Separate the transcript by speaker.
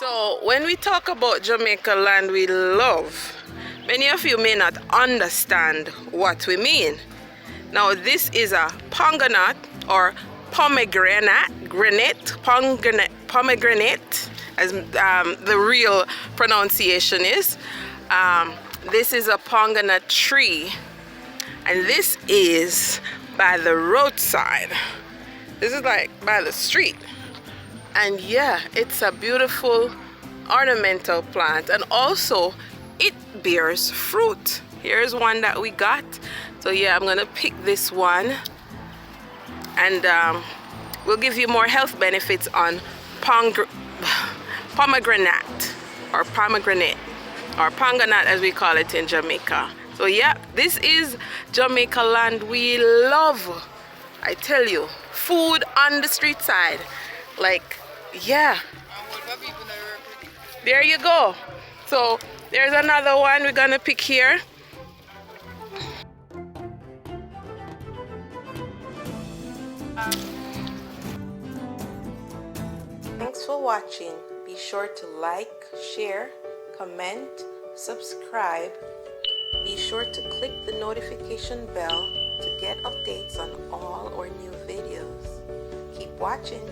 Speaker 1: So when we talk about Jamaica land we love, many of you may not understand what we mean. Now this is a pomegranate or pomegranate, as the real pronunciation is. This is a pomegranate tree, and this is by the roadside. This is like by the street. And yeah, it's a beautiful ornamental plant, and also it bears fruit. Here's one that we got. So yeah, I'm gonna pick this one, and we'll give you more health benefits on pomegranate or pomegranate as we call it in Jamaica. So yeah, this is Jamaica land we love. I tell you, food on the street side, like, yeah, there you go. So there's another one we're gonna pick here. Thanks for watching. Be sure to like, share, comment, subscribe. Be sure to click the notification bell to get updates on all our new videos. Keep watching.